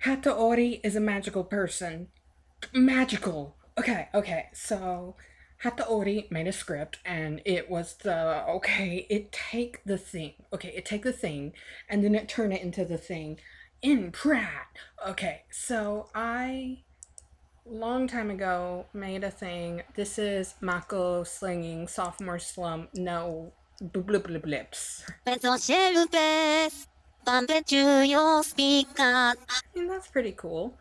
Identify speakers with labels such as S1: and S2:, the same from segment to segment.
S1: Hataori is a magical person. Magical. Okay. So Hataori made a script and it was it take the thing. Okay, it take the thing and then it turn it into the thing in Pratt. Okay, so I long time ago made a thing. This is Mako slinging sophomore slump. No blips. And that's pretty cool.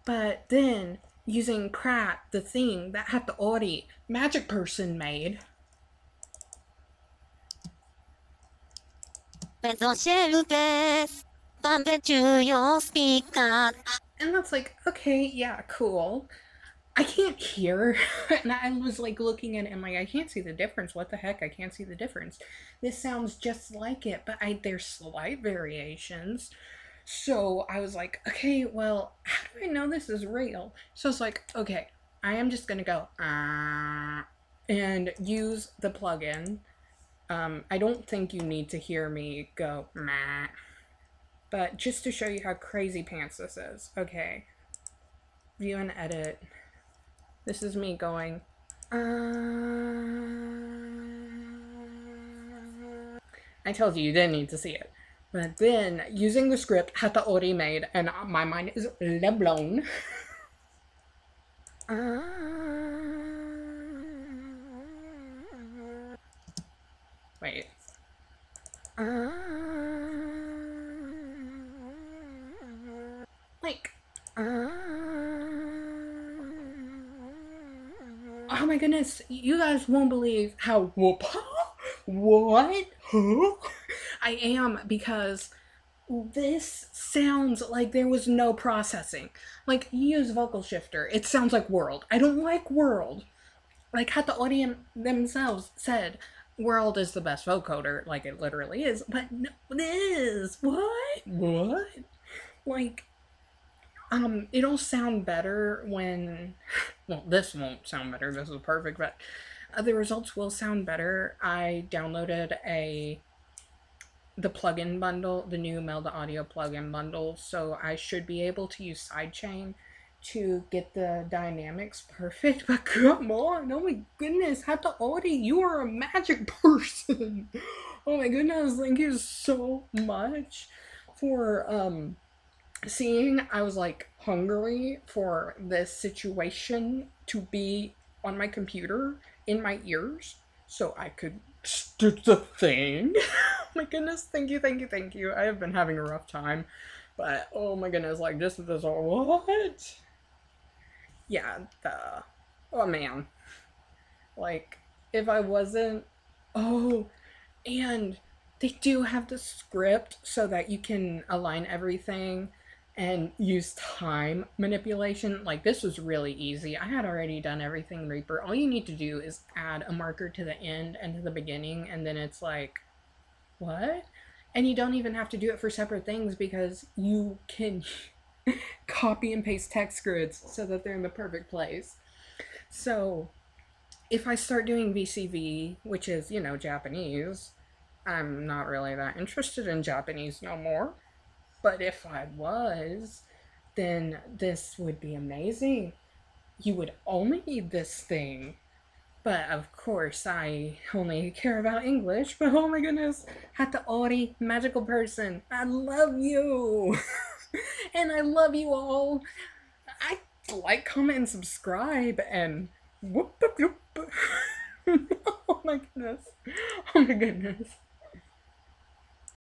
S1: But then using Pratt, the thing that had the Audi magic person made. And that's like, okay, yeah, cool. I can't hear. And I was like looking at it and like, I can't see the difference. What the heck? I can't see the difference. This sounds just like it, but there's slight variations. So I was like, okay, well, how do I know this is real? So I was like, okay, I am just gonna go and use the plugin. I don't think you need to hear me go meh, but just to show you how crazy pants this is. Okay, view and edit. This is me going. I told you didn't need to see it. But then, using the script Hataori made, and my mind is blown. Wait. Like. Oh my goodness, you guys won't believe how what? Huh? I am, because this sounds like there was no processing. Like, you use VocalShifter, it sounds like World. I don't like World. Like, Hataori themselves said, World is the best vocoder, like it literally is, but no, this, what? Like, it'll sound better when, well, this won't sound better, this is perfect, but the results will sound better. I downloaded the plugin bundle, the new Melda Audio plugin bundle, so I should be able to use Sidechain to get the dynamics perfect, but come on, oh my goodness, Hataori, you are a magic person. Oh my goodness, thank you so much for, seeing I was like hungry for this situation to be on my computer in my ears so I could start the thing. Oh my goodness, thank you. I have been having a rough time, but oh my goodness, like just this what? Yeah, oh man. Like if I wasn't oh and they do have the script so that you can align everything and use time manipulation. Like, this was really easy. I had already done everything in Reaper. All you need to do is add a marker to the end and to the beginning, and then it's like, what? And you don't even have to do it for separate things because you can copy and paste text grids so that they're in the perfect place. So, if I start doing VCV, which is, Japanese, I'm not really that interested in Japanese no more. But if I was, then this would be amazing. You would only need this thing. But of course, I only care about English. But oh my goodness, Hataori, magical person, I love you. And I love you all. I like, comment, and subscribe, and whoop, whoop, whoop. Oh my goodness. Oh my goodness.